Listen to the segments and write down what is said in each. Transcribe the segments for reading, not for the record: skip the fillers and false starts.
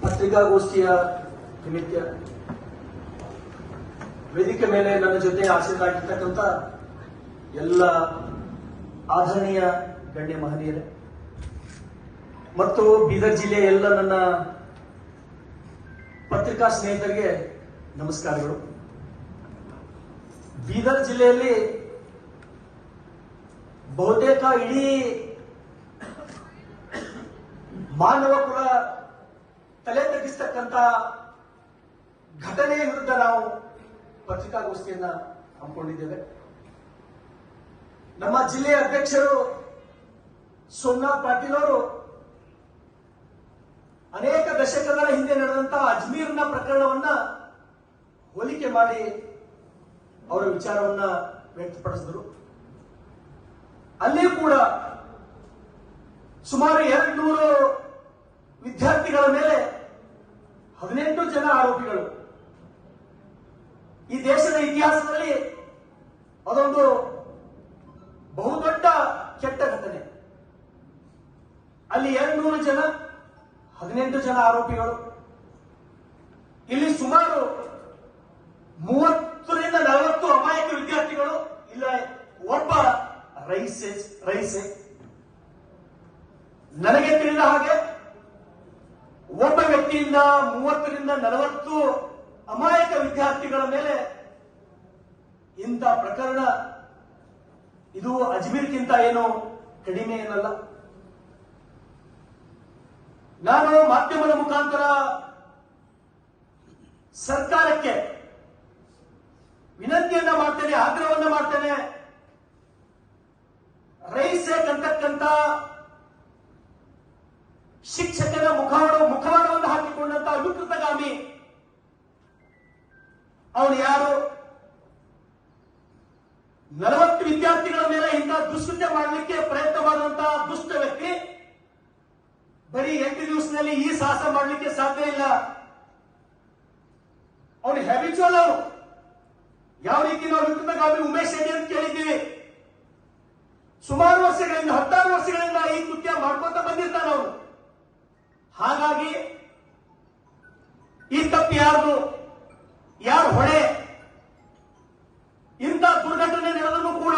ಪತ್ರಿಕಾಗೋಷ್ಠಿಯ ನಿಮಿತ್ತ ವೇದಿಕೆ ಮೇಲೆ ನನ್ನ ಜೊತೆ ಆಸೀನರಾಗಿರ್ತಕ್ಕಂಥ ಎಲ್ಲ ಆದರಣೀಯ ಗಣ್ಯ ಮಹನೀಯರೇ ಮತ್ತು ಬೀದರ್ ಜಿಲ್ಲೆಯ ಎಲ್ಲ ನನ್ನ ಪತ್ರಿಕಾ ಸ್ನೇಹಿತರಿಗೆ ನಮಸ್ಕಾರಗಳು. ಬೀದರ್ ಜಿಲ್ಲೆಯಲ್ಲಿ ಬಹುತೇಕ ಇಡೀ ಮಾನವ ಕುಲ ತಲೆ ತಗ್ಗಿಸ್ತಕ್ಕಂಥ ಘಟನೆಯ ವಿರುದ್ಧ ನಾವು ಪತ್ರಿಕಾಗೋಷ್ಠಿಯನ್ನ ಹಮ್ಮಿಕೊಂಡಿದ್ದೇವೆ. ನಮ್ಮ ಜಿಲ್ಲೆಯ ಅಧ್ಯಕ್ಷರು ಸೋಮನಾಥ್ ಪಾಟೀಲ್ ಅವರು ಅನೇಕ ದಶಕಗಳ ಹಿಂದೆ ನಡೆದಂತಹ ಅಜ್ಮೀರ್ನ ಪ್ರಕರಣವನ್ನ ಹೋಲಿಕೆ ಮಾಡಿ ಅವರ ವಿಚಾರವನ್ನ ವ್ಯಕ್ತಪಡಿಸಿದರು. ಅಲ್ಲಿಯೂ ಕೂಡ ಸುಮಾರು 200 ವಿದ್ಯಾರ್ಥಿಗಳ ಮೇಲೆ 18 ಜನ ಆರೋಪಿಗಳು. ಈ ದೇಶದ ಇತಿಹಾಸದಲ್ಲಿ ಅದೊಂದು ಬಹುದೊಡ್ಡ ಕೆಟ್ಟ ಘಟನೆ. ಅಲ್ಲಿ 200 ಜನ 18 ಜನ ಆರೋಪಿಗಳು. ಇಲ್ಲಿ ಸುಮಾರು 30 ರಿಂದ 40 ಅಮಾಯಕ ವಿದ್ಯಾರ್ಥಿಗಳು, ಇಲ್ಲ ಒಬ್ಬ ರೈಸೆ. ನನಗೆ ತಿಳಿದ ಹಾಗೆ ಒಬ್ಬ ವ್ಯಕ್ತಿಯಿಂದ 30 ರಿಂದ 40 ಅಮಾಯಕ ವಿದ್ಯಾರ್ಥಿಗಳ ಮೇಲೆ ಇಂಥ ಪ್ರಕರಣ, ಇದು ಅಜ್ಮೀರ್ಗಿಂತ ಏನು ಕಡಿಮೆ ಏನಲ್ಲ. ನಾನು ಮಾಧ್ಯಮದ ಮುಖಾಂತರ ಸರ್ಕಾರಕ್ಕೆ ವಿನಂತಿಯನ್ನ ಮಾಡ್ತೇನೆ, ಆಗ್ರಹವನ್ನ ಮಾಡ್ತೇನೆ. ರೈಸೇಕ್ ಅಂತಕ್ಕಂಥ ಶಿಕ್ಷಕನ ಮುಖವಾಡವನ್ನು ಹಾಕಿಕೊಂಡಂತಹ ವಿಕೃತಗಾಮಿ ಅವನು ಯಾರು? 40 ವಿದ್ಯಾರ್ಥಿಗಳ ಮೇಲೆ ಇಂಥ ದುಷ್ಕೃತ್ಯ ಮಾಡಲಿಕ್ಕೆ ಪ್ರಯತ್ನ ಮಾಡುವಂತಹ ದುಷ್ಟ ವ್ಯಕ್ತಿ ಬರೀ 8 ದಿವಸದಲ್ಲಿ ಈ ಸಾಹಸ ಮಾಡಲಿಕ್ಕೆ ಸಾಧ್ಯ ಇಲ್ಲ. ಅವನು ಹ್ಯಾಬಿಚುವಲ್. ಅವರು ಯಾವ ರೀತಿ ನಾವು ವಿಕೃತಗಾಮಿ ಉಮೇಶ್ ರೆಡ್ಡಿ ಅಂತ ಕೇಳಿದ್ದೀವಿ. ಸುಮಾರು ವರ್ಷಗಳಿಂದ 16 ವರ್ಷಗಳಿಂದ ಈ ಕೃತ್ಯ ಮಾಡ್ಕೊಂತ ಬಂದಿರ್ತಾನೆ ಅವನು. ಹಾಗಾಗಿ ಈ ತಪ್ಪು ಯಾರ್ದು, ಯಾರ ಹೊಣೆ? ಇಂಥ ದುರ್ಘಟನೆ ನಡೆದರೂ ಕೂಡ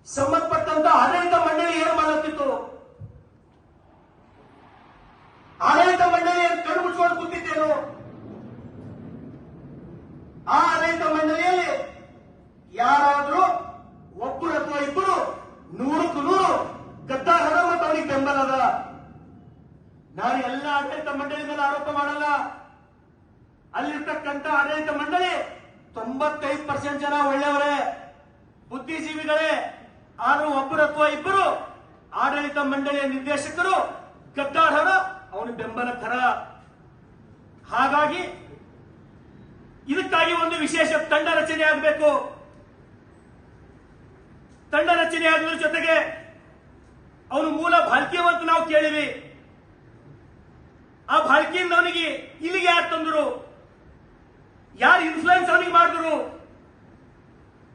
ಸಂಬಂಧಪಟ್ಟಂತ ಆಡಳಿತ ಮಂಡಳಿ ಏನು ಮಾಡುತ್ತಿತ್ತು? ಆಡಳಿತ ಮಂಡಳಿ ಕಣ್ಣು ಮುಚ್ಚಿಕೊಂಡು ಕೂತಿದ್ದೇನು? ಆ ಆಡಳಿತ ಮಂಡಳಿಯಲ್ಲಿ ಯಾರಾದ್ರೂ ಒಬ್ಬರು ಅಥವಾ ಇಬ್ಬರು 100ಕ್ಕೆ 100 ಗದ್ದಾರ ಮತ್ತು ಅವನಿಗೆ ಬೆಂಬಲದ. ನಾನು ಎಲ್ಲ ಆಡಳಿತ ಮಂಡಳಿ ಮೇಲೆ ಆರೋಪ ಮಾಡಲ್ಲ. ಅಲ್ಲಿರ್ತಕ್ಕಂಥ ಆಡಳಿತ ಮಂಡಳಿ 95% ಜನ ಒಳ್ಳೆಯವರೇ, ಬುದ್ಧಿಜೀವಿಗಳೇ. ಆದ್ರೂ ಒಬ್ಬರು ಅಥವಾ ಇಬ್ಬರು ಆಡಳಿತ ಮಂಡಳಿಯ ನಿರ್ದೇಶಕರು ಗದ್ದಾಢರ, ಅವನ ಬೆಂಬಲಕರ. ಹಾಗಾಗಿ ಇದಕ್ಕಾಗಿ ಒಂದು ವಿಶೇಷ ತಂಡ ರಚನೆ ಆಗಬೇಕು. ತಂಡ ರಚನೆ ಆಗೋದ್ರ ಜೊತೆಗೆ ಅವನು ಮೂಲ ಭಾರತೀಯವಂತ ನಾವು ಕೇಳಿವಿ. ಆ ಭಾರತೀಯಿಂದ ಅವನಿಗೆ ಇಲ್ಲಿಗೆ ಯಾರು ತಂದರು? ಯಾರು ಇನ್ಫ್ಲುಯೆನ್ಸ್ ಅವನಿಗೆ ಮಾಡಿದ್ರು?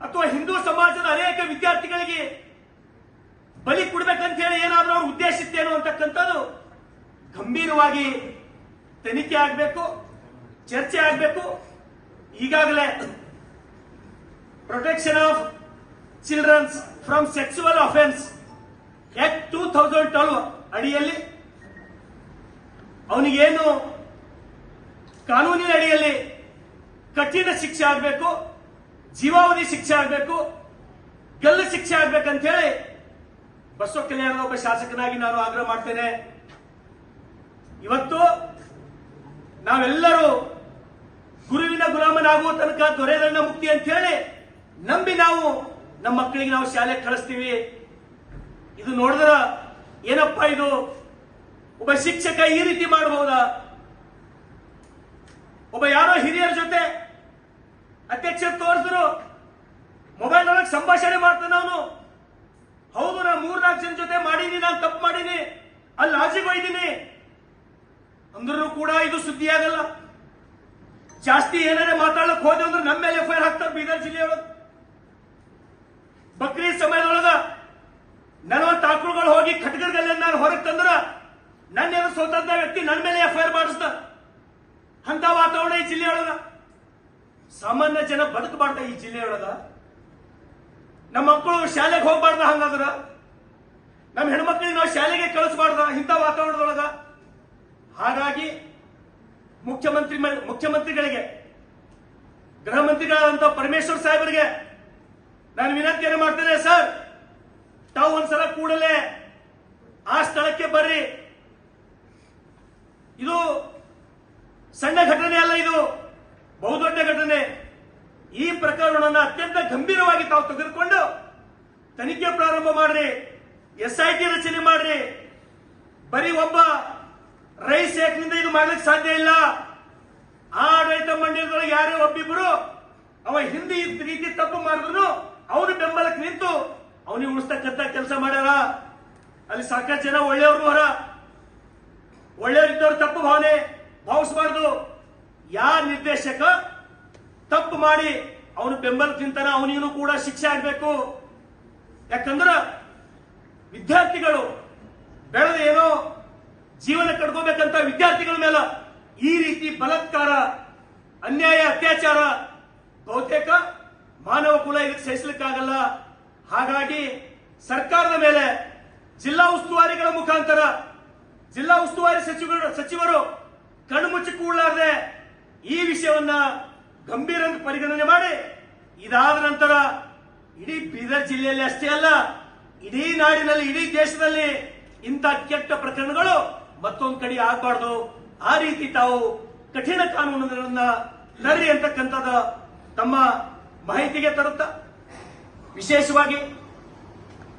ಅಥವಾ ಹಿಂದೂ ಸಮಾಜದ ಅನೇಕ ವಿದ್ಯಾರ್ಥಿಗಳಿಗೆ ಬಲಿ ಕೊಡ್ಬೇಕಂತ ಹೇಳಿ ಏನಾದ್ರೂ ಅವ್ರ ಉದ್ದೇಶ ಇತ್ತೇನು ಅಂತಕ್ಕಂಥದ್ದು ಗಂಭೀರವಾಗಿ ತನಿಖೆ ಆಗಬೇಕು, ಚರ್ಚೆ ಆಗಬೇಕು. ಈಗಾಗಲೇ protection of childrens from sexual offence act 2012 ಅಡಿಯಲ್ಲಿ ಅವನಿಗೇನು ಕಾನೂನಿನ ಅಡಿಯಲ್ಲಿ ಕಠಿಣ ಶಿಕ್ಷೆ ಆಗಬೇಕು, ಜೀವಾವಧಿ ಶಿಕ್ಷೆ ಆಗಬೇಕು, ಗಲ್ಲು ಶಿಕ್ಷೆ ಆಗ್ಬೇಕಂತ ಹೇಳಿ ಬಸವ ಕಲ್ಯಾಣದ ಒಬ್ಬ ಶಾಸಕನಾಗಿ ನಾನು ಆಗ್ರಹ ಮಾಡ್ತೇನೆ. ಇವತ್ತು ನಾವೆಲ್ಲರೂ ಗುರುವಿನ ಗುಲಾಮನಾಗುವ ತನಕ ದೊರೆದಂಡ ಮುಕ್ತಿ ಅಂತ ಹೇಳಿ ನಂಬಿ ನಾವು ನಮ್ಮ ಮಕ್ಕಳಿಗೆ ನಾವು ಶಾಲೆಗೆ ಕಳಿಸ್ತೀವಿ. ಇದು ನೋಡಿದ್ರ ಏನಪ್ಪಾ ಇದು, ಒಬ್ಬ ಶಿಕ್ಷಕ ಈ ರೀತಿ ಮಾಡಬಹುದಾ? ಒಬ್ಬ ಯಾರೋ ಹಿರಿಯರ ಜೊತೆ ಅಧ್ಯಕ್ಷರು ತೋರಿಸಿದ್ರು, ಮೊಬೈಲ್ ಒಳಗೆ ಸಂಭಾಷಣೆ ಮಾಡ್ತಾನೆ ಅವನು. ಹೌದು, ನಾನು 3-4 ಜನ ಜೊತೆ ಮಾಡೀನಿ, ನಾನು ತಪ್ಪು ಮಾಡೀನಿ, ಅಲ್ಲಿ ಲಾಜಿಗೆ ಹೋಯ್ದೀನಿ ಅಂದ್ರೂ ಕೂಡ ಇದು ಸುದ್ದಿ ಆಗಲ್ಲ. ಜಾಸ್ತಿ ಏನಾರೇ ಮಾತಾಡಕ್ ಹೋದೆ ಅಂದ್ರೆ ನಮ್ಮ ಮೇಲೆ ಎಫ್ಐಆರ್ ಹಾಕ್ತಾರೆ. ಬೀದರ್ ಜಿಲ್ಲೆಯೊಳಗೆ ಬಕ್ರೀದ್ ಸಮಯದೊಳಗ 40 ಆಕಳುಗಳು ಹೋಗಿ ಖಡ್ಗರ್ಗಲ್ಲ ನಾನು ಹೊರಗೆ ತಂದ್ರ ನನ್ನ ಸ್ವತಂತ್ರ ವ್ಯಕ್ತಿ ನನ್ನ ಮೇಲೆ ಎಫ್ಐಆರ್ ಮಾಡಿಸ್ದ. ಅಂತ ವಾತಾವರಣ ಈ ಜಿಲ್ಲೆಯೊಳಗ. ಸಾಮಾನ್ಯ ಜನ ಬದುಕಬಾರ್ದ ಈ ಜಿಲ್ಲೆಯೊಳಗ. ನಮ್ಮ ಮಕ್ಕಳು ಶಾಲೆಗೆ ಹೋಗ್ಬಾರ್ದ, ಹಂಗಾದ್ರ ನಮ್ಮ ಹೆಣ್ಮಕ್ಳಿಗೆ ನಾವು ಶಾಲೆಗೆ ಕಳಿಸಬಾರ್ದ ಇಂಥ ವಾತಾವರಣದೊಳಗ. ಹಾಗಾಗಿ ಮುಖ್ಯಮಂತ್ರಿಗಳಿಗೆ, ಗೃಹ ಮಂತ್ರಿಗಳಾದಂತ ಪರಮೇಶ್ವರ್ ಸಾಹೇಬರಿಗೆ ನಾನು ವಿನಂತಿಯನ್ನು ಮಾಡ್ತೇನೆ. ಸರ್, ತಾವು ಒಂದ್ಸಲ ಕೂಡಲೇ ಆ ಸ್ಥಳಕ್ಕೆ ಬರ್ರಿ. ಇದು ಸಣ್ಣ ಘಟನೆ ಅಲ್ಲ, ಇದು ಬಹುದೊಡ್ಡ ಘಟನೆ. ಈ ಪ್ರಕರಣವನ್ನು ಅತ್ಯಂತ ಗಂಭೀರವಾಗಿ ತಾವು ತೆಗೆದುಕೊಂಡು ತನಿಖೆ ಪ್ರಾರಂಭ ಮಾಡ್ರಿ, SIT ರಚನೆ ಮಾಡ್ರಿ. ಬರೀ ಒಬ್ಬ ರೈಸ್ ಏಕ್ನಿಂದ ಇದು ಮಾಡ್ಲಿಕ್ಕೆ ಸಾಧ್ಯ ಇಲ್ಲ. ಆಡಳಿತ ಮಂಡಳಿಯೊಳಗೆ ಯಾರೇ ಒಬ್ಬಿಬ್ರು ಅವ ಹಿಂದಿ ರೀತಿ ತಪ್ಪು ಮಾಡಿದ್ರು ಅವನು ಬೆಂಬಲಕ್ಕೆ ನಿಂತು ಅವನಿಗೆ ಉಳಿಸ್ತಕ್ಕಂತ ಕೆಲಸ ಮಾಡ್ಯಾರ. ಅಲ್ಲಿ ಸಾಕಷ್ಟು ಜನ ಒಳ್ಳೆಯವರು ಹೊರ, ಒಳ್ಳೆಯವರಿದ್ದವರು ತಪ್ಪು ಭಾವಿಸಬಾರ್ದು. ಯಾವ ನಿರ್ದೇಶಕ ತಪ್ಪು ಮಾಡಿ ಅವನು ಬೆಂಬಲಕ್ಕೆ ನಿಂತಾನ ಅವನಿಗೂ ಕೂಡ ಶಿಕ್ಷೆ ಆಗ್ಬೇಕು. ಯಾಕಂದ್ರ ವಿದ್ಯಾರ್ಥಿಗಳು ಬೆಳೆದ ಏನೋ ಜೀವನ ಕಟ್ಕೋಬೇಕಂತ ವಿದ್ಯಾರ್ಥಿಗಳ ಮೇಲೆ ಈ ರೀತಿ ಬಲಾತ್ಕಾರ, ಅನ್ಯಾಯ, ಅತ್ಯಾಚಾರ ಬಹುತೇಕ ಮಾನವ ಕುಲ ಇದಕ್ಕೆ ಸಹಿಸಲಿಕ್ಕಾಗಲ್ಲ. ಹಾಗಾಗಿ ಸರ್ಕಾರದ ಮೇಲೆ ಜಿಲ್ಲಾ ಉಸ್ತುವಾರಿಗಳ ಮುಖಾಂತರ ಜಿಲ್ಲಾ ಉಸ್ತುವಾರಿ ಸಚಿವರು ಕಣ್ಣು ಮುಚ್ಚಿ ಕೂಡಲಾರದೆ ಈ ವಿಷಯವನ್ನ ಗಂಭೀರ ಪರಿಗಣನೆ ಮಾಡಿ, ಇದಾದ ನಂತರ ಇಡೀ ಬೀದರ್ ಜಿಲ್ಲೆಯಲ್ಲಿ ಅಷ್ಟೇ ಅಲ್ಲ, ಇಡೀ ನಾಡಿನಲ್ಲಿ, ಇಡೀ ದೇಶದಲ್ಲಿ ಇಂಥ ಕೆಟ್ಟ ಪ್ರಕರಣಗಳು ಮತ್ತೊಂದು ಕಡೆ ಆಗಬಾರ್ದು. ಆ ರೀತಿ ತಾವು ಕಠಿಣ ಕಾನೂನುಗಳನ್ನ ತರ್ರಿ ಅಂತಕ್ಕಂಥದ್ದು ತಮ್ಮ ಮಾಹಿತಿಗೆ ತರುತ್ತಾ, ವಿಶೇಷವಾಗಿ